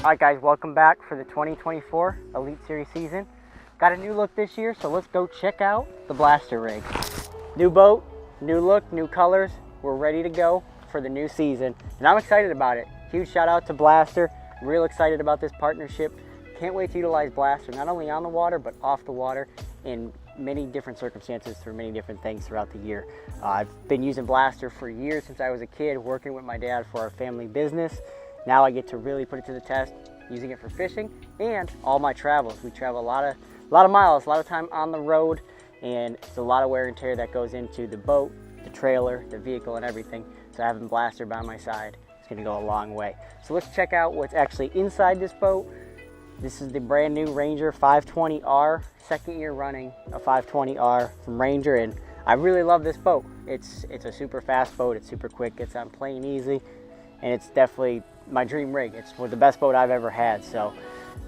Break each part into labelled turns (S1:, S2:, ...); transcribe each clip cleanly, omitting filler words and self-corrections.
S1: Alright guys, welcome back for the 2024 Elite Series season. Got a new look this year, so let's go check out the Blaster rig. New boat, new look, new colors. We're ready to go for the new season, and I'm excited about it. Huge shout out to Blaster. I'm real excited about this partnership. Can't wait to utilize Blaster not only on the water, but off the water in many different circumstances through many different things throughout the year. I've been using Blaster for years since I was a kid, working with my dad for our family business. Now I get to really put it to the test, using it for fishing and all my travels. We travel a lot of miles, a lot of time on the road, and it's a lot of wear and tear that goes into the boat, the trailer, the vehicle, and everything. So having Blaster by my side is going to go a long way. So let's check out what's actually inside this boat. This is the brand new Ranger 520R, second year running a 520R from Ranger, and I really love this boat. It's a super fast boat. It's super quick. It's on plain easy, and it's definitely my dream rig. It's the best boat I've ever had. So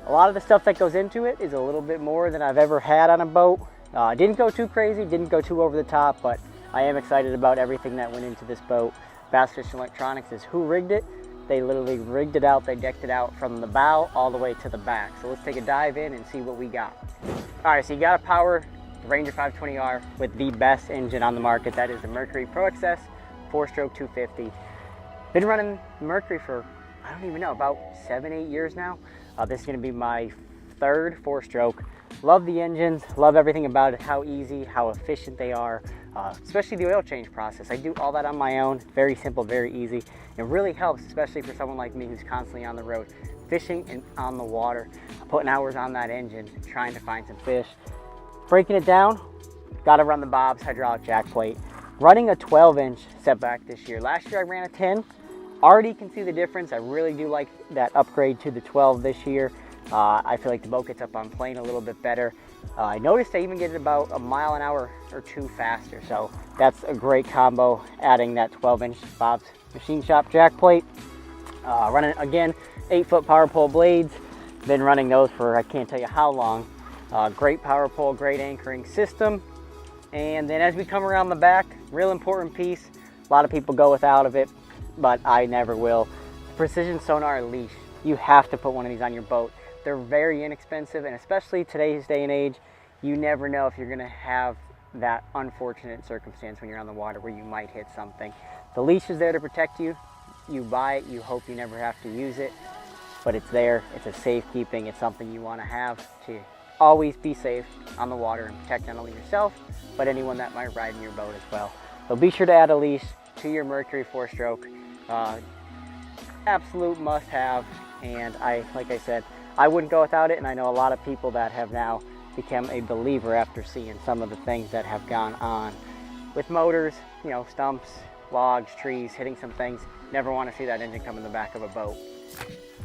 S1: a lot of the stuff that goes into it is a little bit more than I've ever had on a boat. Didn't go too crazy, didn't go too over the top, but I am excited about everything that went into this boat. Bass Fishing Electronics is who rigged it. They literally rigged it out, they decked it out from the bow all the way to the back. So let's take a dive in and see what we got. All right, so you gotta power the Ranger 520R with the best engine on the market. That is the Mercury Pro XS 4-stroke 250. Been running Mercury for, I don't even know, about 7-8 years now. This is gonna be my third 4-stroke. Love the engines, love everything about it, how easy, how efficient they are, especially the oil change process. I do all that on my own. Very simple, very easy. It really helps, especially for someone like me who's constantly on the road, fishing and on the water, putting hours on that engine, trying to find some fish. Breaking it down, gotta run the Bob's hydraulic jack plate. Running a 12-inch setback this year. Last year I ran a 10. Already can see the difference. I really do like that upgrade to the 12 this year. I feel like the boat gets up on plane a little bit better. I noticed I even get it about a mile an hour or two faster. So that's a great combo, adding that 12-inch Bob's Machine Shop jack plate. Running, again, 8-foot power pole blades. Been running those for I can't tell you how long. Great power pole, great anchoring system. And then as we come around the back, real important piece. A lot of people go without of it, but I never will. Precision sonar leash. You have to put one of these on your boat. They're very inexpensive, and especially today's day and age, you never know if you're gonna have that unfortunate circumstance when you're on the water where you might hit something. The leash is there to protect you. You buy it, you hope you never have to use it, but it's there. It's a safekeeping. It's something you wanna have to always be safe on the water and protect not only yourself, but anyone that might ride in your boat as well. So be sure to add a leash to your Mercury 4-stroke. Absolute must have, and like I said, I wouldn't go without it, and I know a lot of people that have now become a believer after seeing some of the things that have gone on with motors, you know, stumps, logs, trees, hitting some things. Never want to see that engine come in the back of a boat.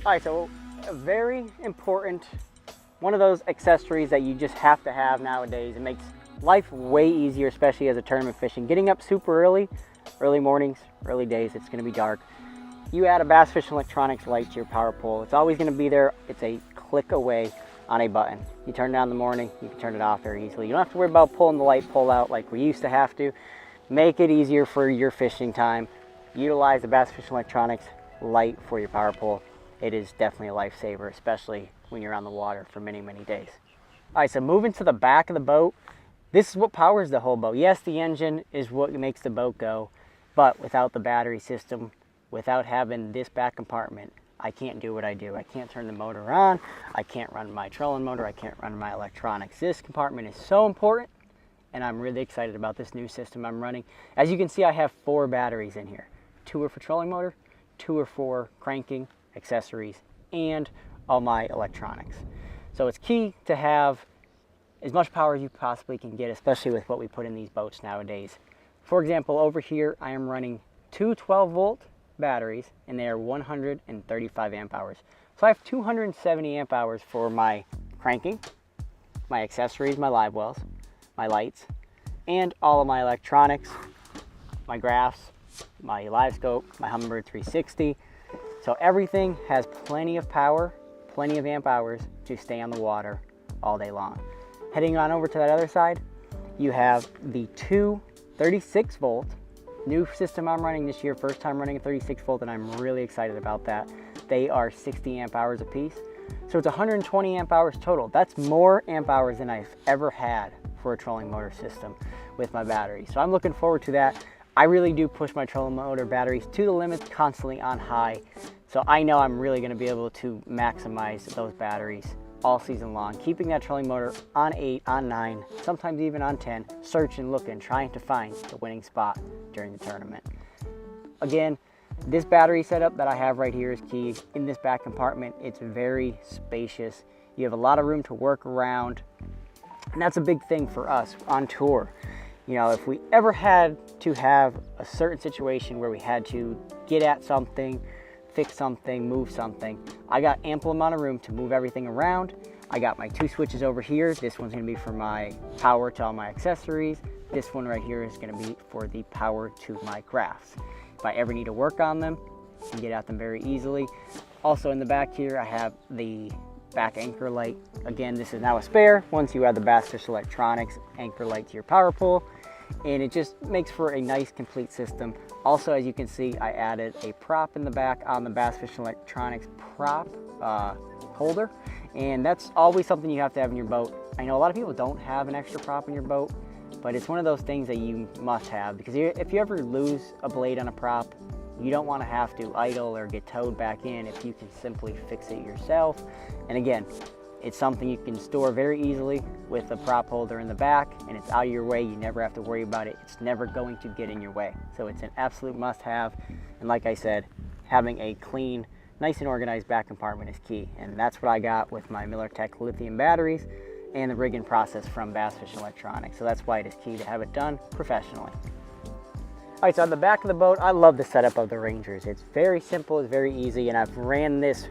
S1: All right, so a very important, one of those accessories that you just have to have nowadays. It makes life way easier, especially as a tournament fishing. Getting up super early mornings, early days, it's gonna be dark. You add a Bass Fishing Electronics light to your power pole. It's always gonna be there. It's a click away on a button. You turn it on in the morning, you can turn it off very easily. You don't have to worry about pulling the light pole out like we used to have to. Make it easier for your fishing time. Utilize the Bass Fishing Electronics light for your power pole. It is definitely a lifesaver, especially when you're on the water for many, many days. All right, so moving to the back of the boat, this is what powers the whole boat. Yes, the engine is what makes the boat go, but without the battery system, without having this back compartment, I can't do what I do. I can't turn the motor on. I can't run my trolling motor. I can't run my electronics. This compartment is so important, and I'm really excited about this new system I'm running. As you can see, I have 4 batteries in here. 2 are for trolling motor, 2 are for cranking, accessories, and all my electronics. So it's key to have as much power as you possibly can get, especially with what we put in these boats nowadays. For example, over here, I am running 2 12-volt batteries, and they are 135 amp hours. So I have 270 amp hours for my cranking, my accessories, my live wells, my lights, and all of my electronics, my graphs, my live scope, my Humminbird 360. So everything has plenty of power, plenty of amp hours to stay on the water all day long. Heading on over to that other side, you have the 2 36-volt new system I'm running this year. First time running a 36 volt, and I'm really excited about that. they are 60 amp hours a piece. So it's 120 amp hours total. That's more amp hours than I've ever had for a trolling motor system with my battery. So I'm looking forward to that. I really do push my trolling motor batteries to the limits, constantly on high. So I know I'm really gonna be able to maximize those batteries all season long, keeping that trolling motor on 8, on 9, sometimes even on 10, searching, looking, trying to find the winning spot during the tournament. Again, this battery setup that I have right here is key. In this back compartment, it's very spacious. You have a lot of room to work around, and that's a big thing for us on tour. You know, if we ever had to have a certain situation where we had to get at something, fix something, move something, I got ample amount of room to move everything around. I got my 2 switches over here. This one's gonna be for my power to all my accessories. This one right here is gonna be for the power to my graphs. If I ever need to work on them, I can get at them very easily. Also in the back here, I have the back anchor light. Again, this is now a spare once you add the Bass Fish Electronics anchor light to your power pole, and it just makes for a nice complete system. Also, as you can see, I added a prop in the back on the Bass Fish Electronics prop holder, and that's always something you have to have in your boat. I know a lot of people don't have an extra prop in your boat, but it's one of those things that you must have, because if you ever lose a blade on a prop, you don't want to have to idle or get towed back in if you can simply fix it yourself. And again, it's something you can store very easily with a prop holder in the back, and it's out of your way. You never have to worry about it. It's never going to get in your way. So it's an absolute must-have. And like I said, having a clean, nice and organized back compartment is key. And that's what I got with my MillerTech lithium batteries and the rigging process from Bass Fish Electronics. So that's why it is key to have it done professionally. All right, so on the back of the boat, I love the setup of the Rangers. It's very simple, it's very easy, and I've ran this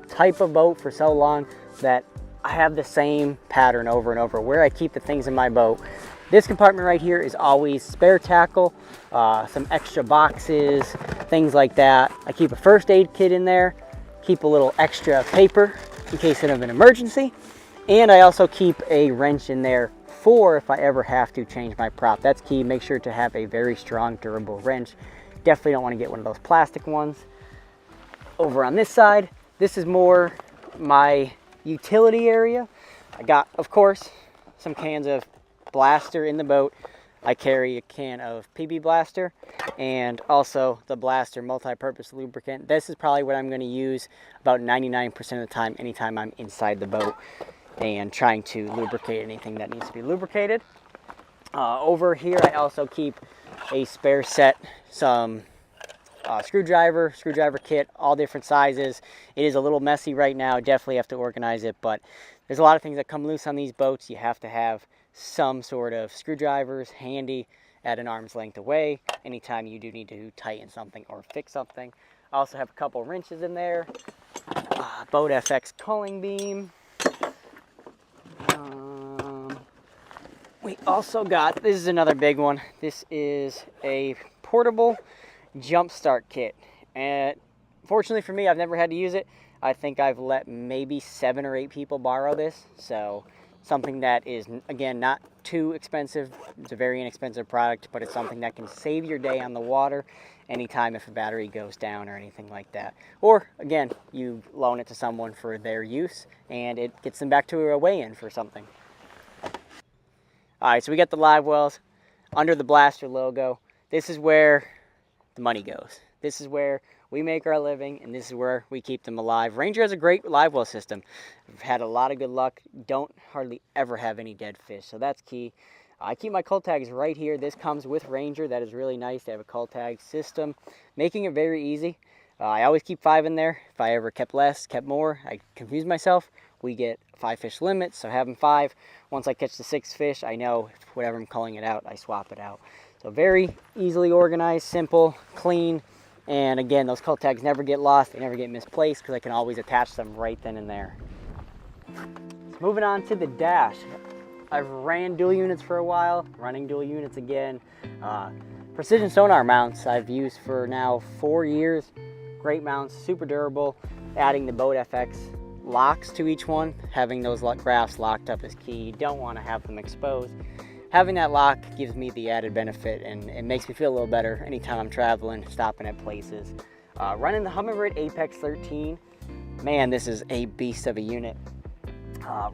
S1: type of boat for so long that I have the same pattern over and over where I keep the things in my boat. This compartment right here is always spare tackle, some extra boxes, things like that. I keep a first aid kit in there, keep a little extra paper in case of an emergency, and I also keep a wrench in there for if I ever have to change my prop. That's key. Make sure to have a very strong, durable wrench. Definitely don't want to get one of those plastic ones. Over on this side, this is more my utility area. I got, of course, some cans of Blaster in the boat. I carry a can of PB Blaster and also the Blaster multi-purpose lubricant. This is probably what I'm going to use about 99% of the time, anytime I'm inside the boat and trying to lubricate anything that needs to be lubricated. Over here, I also keep a spare set, some screwdriver kit, all different sizes. It is a little messy right now. Definitely have to organize it, but there's a lot of things that come loose on these boats. You have to have some sort of screwdrivers handy at an arm's length away anytime you do need to tighten something or fix something. I also have a couple wrenches in there, Boat FX culling beam. We also got, this is another big one, this is a portable jump start kit, and fortunately for me, I've never had to use it. I think I've let maybe 7 or 8 people borrow this, so something that is, again, not too expensive. It's a very inexpensive product, but it's something that can save your day on the water anytime if a battery goes down or anything like that. Or again, you loan it to someone for their use and it gets them back to a weigh-in for something. All right, so we got the live wells under the Blaster logo. This is where the money goes. This is where we make our living, and this is where we keep them alive. Ranger has a great live well system. I've had a lot of good luck. Don't hardly ever have any dead fish, so that's key. I keep my cull tags right here. This comes with Ranger. That is really nice to have a cull tag system, making it very easy. I always keep 5 in there. If I ever kept less, kept more, I confuse myself. We get 5 fish limit, so having 5. Once I catch the 6th fish, I know whatever I'm culling it out, I swap it out. So very easily organized, simple, clean, and again, those cull tags never get lost, they never get misplaced because I can always attach them right then and there. Moving on to the dash. I've ran dual units for a while, running dual units again. Precision sonar mounts I've used for now 4 years. Great mounts, super durable. Adding the Boat FX locks to each one, having those graphs locked up is key. You don't want to have them exposed. Having that lock gives me the added benefit, and it makes me feel a little better anytime I'm traveling, stopping at places. Running the Humminbird Apex 13. Man, this is a beast of a unit.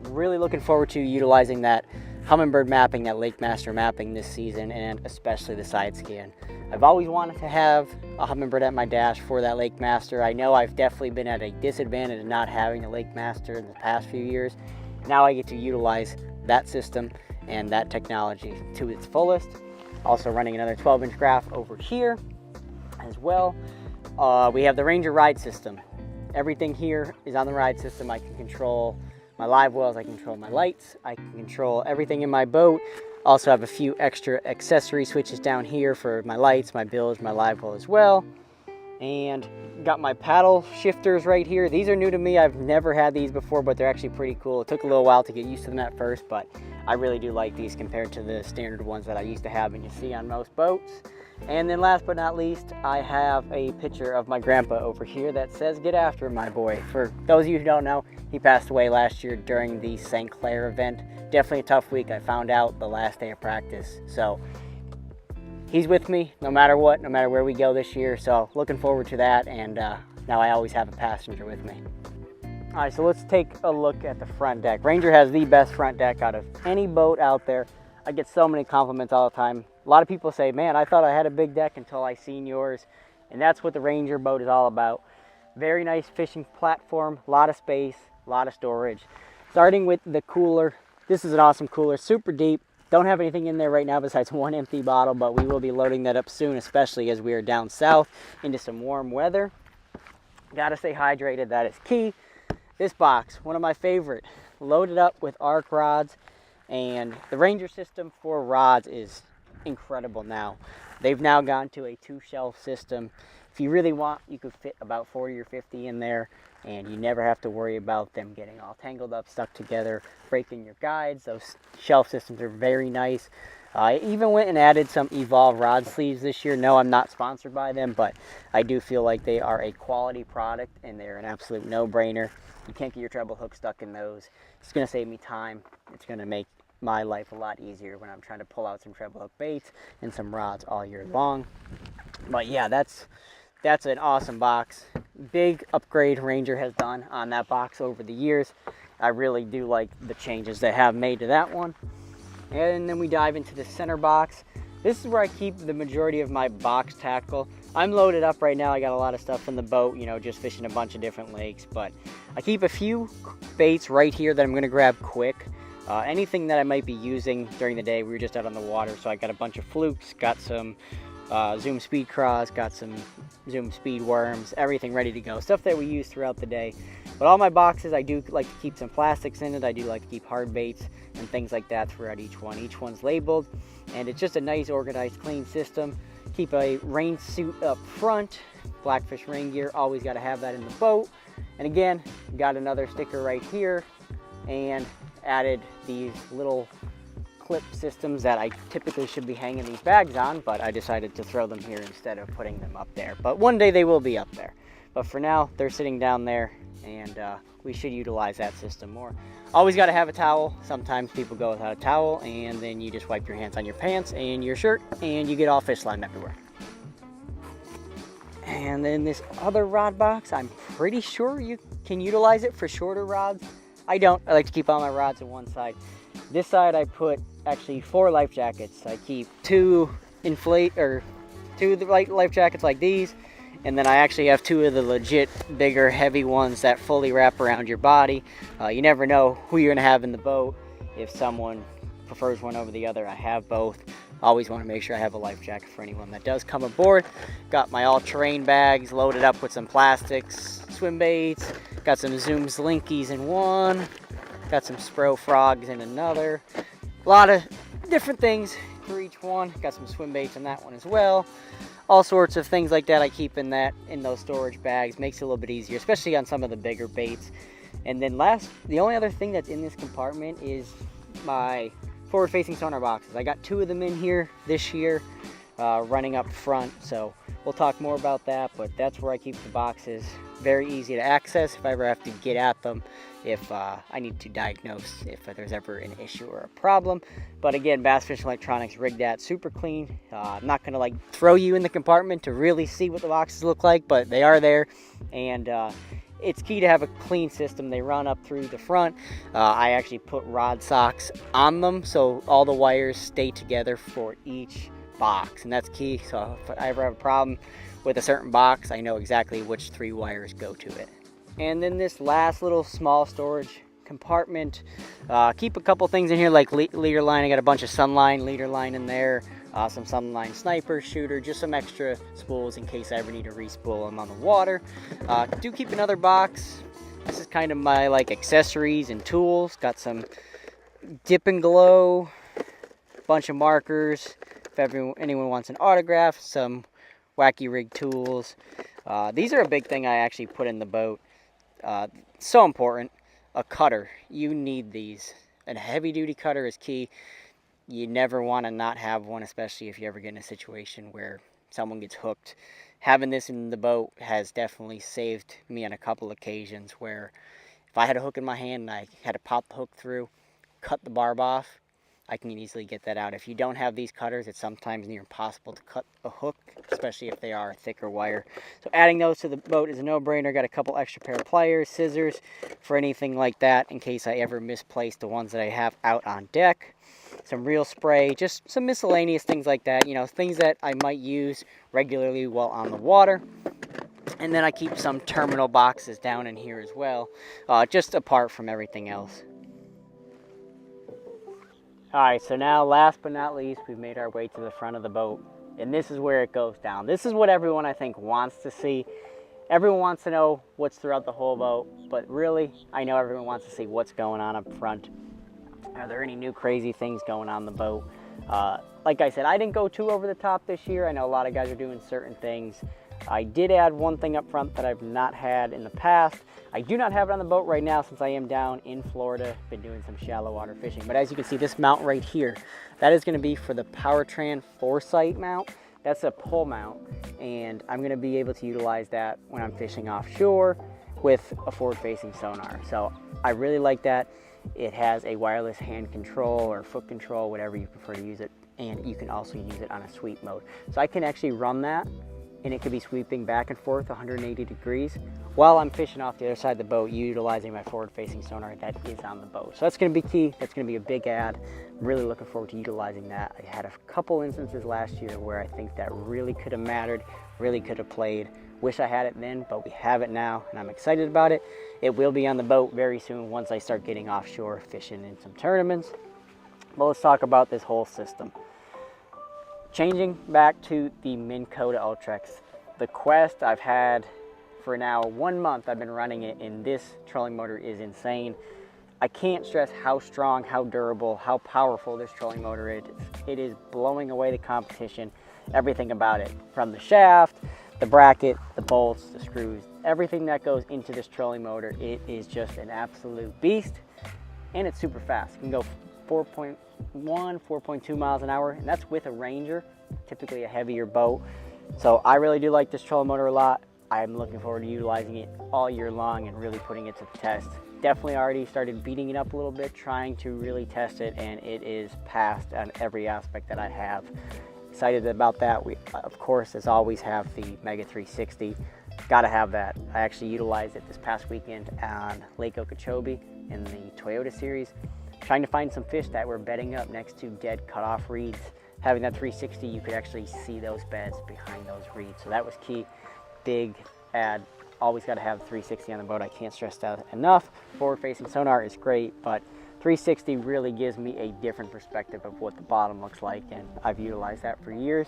S1: Really looking forward to utilizing that Humminbird mapping, that LakeMaster mapping this season, and especially the side scan. I've always wanted to have a Humminbird at my dash for that LakeMaster. I know I've definitely been at a disadvantage of not having a LakeMaster in the past few years. Now I get to utilize that system and that technology to its fullest. Also running another 12-inch graph over here as well. We have the Ranger ride system. Everything here is on the ride system. I can control my live wells, I can control my lights, I can control everything in my boat. Also have a few extra accessory switches down here for my lights, my bilge, my live well as well. And got my paddle shifters right here. These are new to me. I've never had these before, but they're actually pretty cool. It took a little while to get used to them at first, but I really do like these compared to the standard ones that I used to have and you see on most boats. And then last but not least, I have a picture of my grandpa over here that says, "Get after him, my boy." For those of you who don't know, he passed away last year during the St. Clair event. Definitely a tough week. I found out the last day of practice. So he's with me no matter what, no matter where we go this year. So looking forward to that. And now I always have a passenger with me. All right, so let's take a look at the front deck. Ranger has the best front deck out of any boat out there. I get so many compliments all the time. A lot of people say, "Man, I thought I had a big deck until I seen yours." And that's what the Ranger boat is all about. Very nice fishing platform, a lot of space, a lot of storage. Starting with the cooler. This is an awesome cooler, super deep. Don't have anything in there right now besides one empty bottle, but we will be loading that up soon, especially as we are down south into some warm weather. Gotta stay hydrated, that is key. This box, one of my favorite, loaded up with arc rods, and the Ranger system for rods is incredible now. They've now gone to a 2-shelf system. If you really want, you could fit about 40 or 50 in there, and you never have to worry about them getting all tangled up, stuck together, breaking your guides. Those shelf systems are very nice. I even went and added some Evolve rod sleeves this year. No, I'm not sponsored by them, but I do feel like they are a quality product, and they're an absolute no-brainer. You can't get your treble hook stuck in those. It's going to save me time. It's going to make my life a lot easier when I'm trying to pull out some treble hook baits and some rods all year long. But yeah, that's an awesome box. Big upgrade Ranger has done on that box over the years. I really do like the changes they have made to that one. And then we dive into the center box. This is where I keep the majority of my box tackle. I'm loaded up right now. I got a lot of stuff in the boat, you know, just fishing a bunch of different lakes. But I keep a few baits right here that I'm going to grab quick. Anything that I might be using during the day. We were just out on the water, so I got a bunch of flukes, got some Zoom Speed Craws, got some Zoom Speed Worms, everything ready to go. Stuff that we use throughout the day. But all my boxes, I do like to keep some plastics in it. I do like to keep hard baits and things like that throughout each one. Each one's labeled, and it's just a nice, organized, clean system. Keep a rain suit up front. Blackfish rain gear, always got to have that in the boat. And again, got another sticker right here, and added these little clip systems that I typically should be hanging these bags on, but I decided to throw them here instead of putting them up there. But one day they will be up there. But for now, they're sitting down there, and we should utilize that system more. Always got to have a towel. Sometimes people go without a towel, and then you just wipe your hands on your pants and your shirt, and you get all fish slime everywhere. And then this other rod box, I'm pretty sure you can utilize it for shorter rods. I don't. I like to keep all my rods on one side. This side I put actually 4 life jackets. I keep 2 life jackets like these, and then I actually have 2 of the legit bigger heavy ones that fully wrap around your body. You never know who you're gonna have in the boat. If someone prefers one over the other, I have both. Always want to make sure I have a life jacket for anyone that does come aboard. Got my all-terrain bags loaded up with some plastics, swim baits. Got some Zoom Slinkies in one. Got some Spro Frogs in another. A lot of different things for each one. Got some swim baits in that one as well. All sorts of things like that I keep in those storage bags. Makes it a little bit easier, especially on some of the bigger baits. And then the only other thing that's in this compartment is my forward-facing sonar boxes. I got 2 of them in here this year. running up front. So we'll talk more about that, but that's where I keep the boxes. Very easy to access if I ever have to get at them, if I need to diagnose if there's ever an issue or a problem. But again, Bass Fishing Electronics rigged that super clean. I'm not gonna like throw you in the compartment to really see what the boxes look like, but they are there, and it's key to have a clean system. They run up through the front. I actually put rod socks on them so all the wires stay together for each box, and that's key. So if I ever have a problem with a certain box, I know exactly which 3 wires go to it. And then this last little small storage compartment, keep a couple things in here like leader line. I got a bunch of Sunline leader line in there, some Sunline sniper shooter, just some extra spools in case I ever need to re-spool them on the water. Do keep another box. This is kind of my like accessories and tools. Got some dip and glow, bunch of markers if anyone wants an autograph, some wacky rig tools. These are a big thing I actually put in the boat. So important. A cutter. You need these. A heavy duty cutter is key. You never want to not have one, especially if you ever get in a situation where someone gets hooked. Having this in the boat has definitely saved me on a couple occasions where if I had a hook in my hand and I had to pop the hook through, cut the barb off, I can easily get that out. If you don't have these cutters, it's sometimes near impossible to cut a hook, especially if they are a thicker wire. So adding those to the boat is a no-brainer. Got a couple extra pair of pliers, scissors for anything like that in case I ever misplace the ones that I have out on deck. Some reel spray, just some miscellaneous things like that, you know, things that I might use regularly while on the water. And then I keep some terminal boxes down in here as well, just apart from everything else. Alright, so now last but not least, we've made our way to the front of the boat, and this is where it goes down. This is what everyone I think wants to see. Everyone wants to know what's throughout the whole boat, but really, I know everyone wants to see what's going on up front. Are there any new crazy things going on the boat? Like I said, I didn't go too over the top this year. I know a lot of guys are doing certain things. I did add one thing up front that I've not had in the past. I do not have it on the boat right now since I am down in Florida. Been doing some shallow water fishing. But as you can see, this mount right here, that is going to be for the Powertran Foresight mount. That's a pull mount, and I'm going to be able to utilize that when I'm fishing offshore with a forward-facing sonar. So I really like that. It has a wireless hand control or foot control, whatever you prefer to use it, and you can also use it on a sweep mode. So I can actually run that, and it could be sweeping back and forth 180 degrees while I'm fishing off the other side of the boat, utilizing my forward-facing sonar that is on the boat. So that's going to be key. That's going to be a big add. I'm really looking forward to utilizing that. I had a couple instances last year where I think that really could have mattered, really could have played. Wish I had it then, but we have it now, and I'm excited about it. It will be on the boat very soon once I start getting offshore fishing in some tournaments. But let's talk about this whole system. Changing back to the Minn Kota Ultrex. The Quest I've had for now 1 month. I've been running it, and this trolling motor is insane. I can't stress how strong, how durable, how powerful this trolling motor is. It is blowing away the competition, everything about it. From the shaft, the bracket, the bolts, the screws, everything that goes into this trolling motor, it is just an absolute beast, and it's super fast. It can go 4.1, 4.2 miles an hour, and that's with a Ranger, typically a heavier boat. So I really do like this trolling motor a lot. I'm looking forward to utilizing it all year long and really putting it to the test. Definitely already started beating it up a little bit, trying to really test it, and it is passed on every aspect that I have. Excited about that. We, of course, as always, have the Mega 360. Gotta have that. I actually utilized it this past weekend on Lake Okeechobee in the Toyota series, trying to find some fish that were bedding up next to dead cut-off reeds. Having that 360, you could actually see those beds behind those reeds, so that was key. Big add. Always got to have 360 on the boat. I can't stress that enough. Forward-facing sonar is great, but 360 really gives me a different perspective of what the bottom looks like, and I've utilized that for years,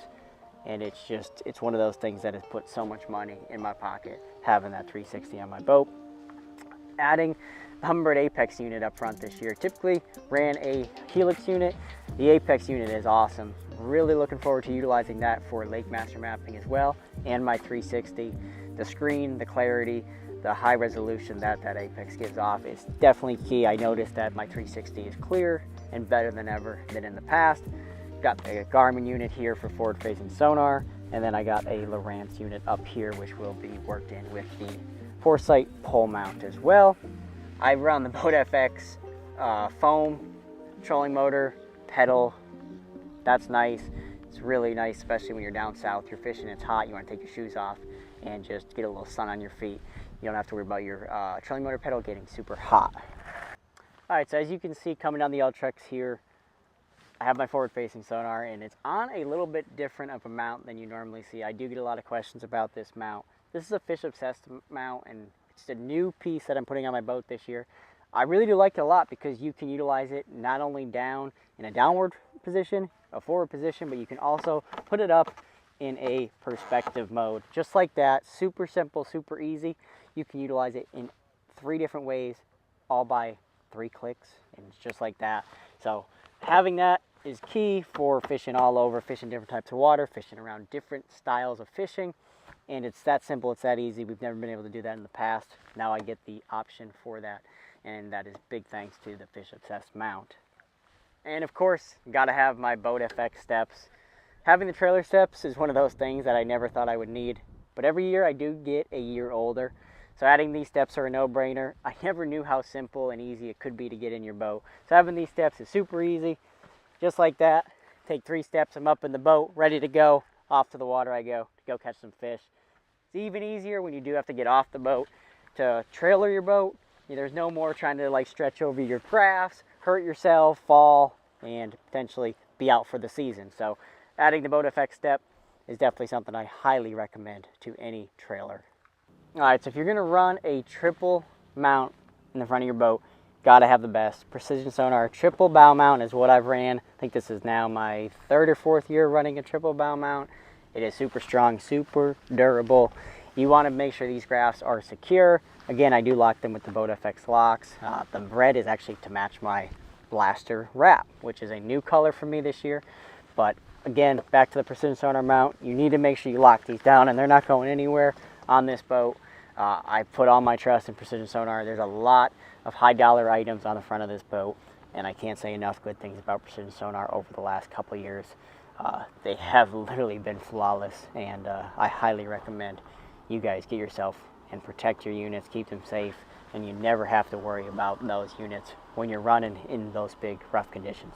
S1: and it's one of those things that has put so much money in my pocket, having that 360 on my boat. Adding the Humminbird Apex unit up front this year. Typically ran a Helix unit. The Apex unit is awesome. Really looking forward to utilizing that for Lake Master mapping as well, and my 360. The screen, the clarity, the high resolution that Apex gives off is definitely key. I noticed that my 360 is clearer and better than ever than in the past. got the Garmin unit here for forward-facing sonar, and then I got a Lowrance unit up here, which will be worked in with the Foresight pole mount as well. I run the Boat FX foam trolling motor pedal. That's nice. It's really nice, especially when you're down south, you're fishing, it's hot, you want to take your shoes off and just get a little sun on your feet. You don't have to worry about your trolling motor pedal getting super hot. All right, so as you can see coming down the Ultrex here, I have my forward-facing sonar, and it's on a little bit different of a mount than you normally see. I do get a lot of questions about this mount. This is a Fish Obsessed mount, and it's a new piece that I'm putting on my boat this year. I really do like it a lot because you can utilize it not only down in a downward position, a forward position, but you can also put it up in a perspective mode. Just like that, super simple, super easy. You can utilize it in 3 different ways, all by 3 clicks, and it's just like that. So having that is key for fishing all over, fishing different types of water, fishing around different styles of fishing. And it's that simple, it's that easy. We've never been able to do that in the past. Now I get the option for that, and that is big thanks to the Fish Obsessed mount. And of course, gotta have my Boat FX steps. Having the trailer steps is one of those things that I never thought I would need, but every year I do get a year older. So adding these steps are a no-brainer. I never knew how simple and easy it could be to get in your boat. So having these steps is super easy. Just like that, take 3 steps, I'm up in the boat, ready to go. Off to the water I go to go catch some fish. It's even easier when you do have to get off the boat to trailer your boat. There's no more trying to like stretch over your crafts, hurt yourself, fall, and potentially be out for the season. So adding the Boat FX step is definitely something I highly recommend to any trailer. All right, so if you're gonna run a triple mount in the front of your boat, gotta have the best. Precision Sonar triple bow mount is what I've ran. I think this is now my 3rd or 4th year running a triple bow mount. It is super strong, super durable. You want to make sure these grafts are secure. Again, I do lock them with the Boat FX locks. The red is actually to match my blaster wrap, which is a new color for me this year. But again, back to the Precision Sonar mount, you need to make sure you lock these down, and they're not going anywhere on this boat. I put all my trust in Precision Sonar. There's a lot of high-dollar items on the front of this boat, and I can't say enough good things about Precision Sonar over the last couple years. They have literally been flawless, and I highly recommend you guys get yourself and protect your units, keep them safe, and you never have to worry about those units when you're running in those big rough conditions.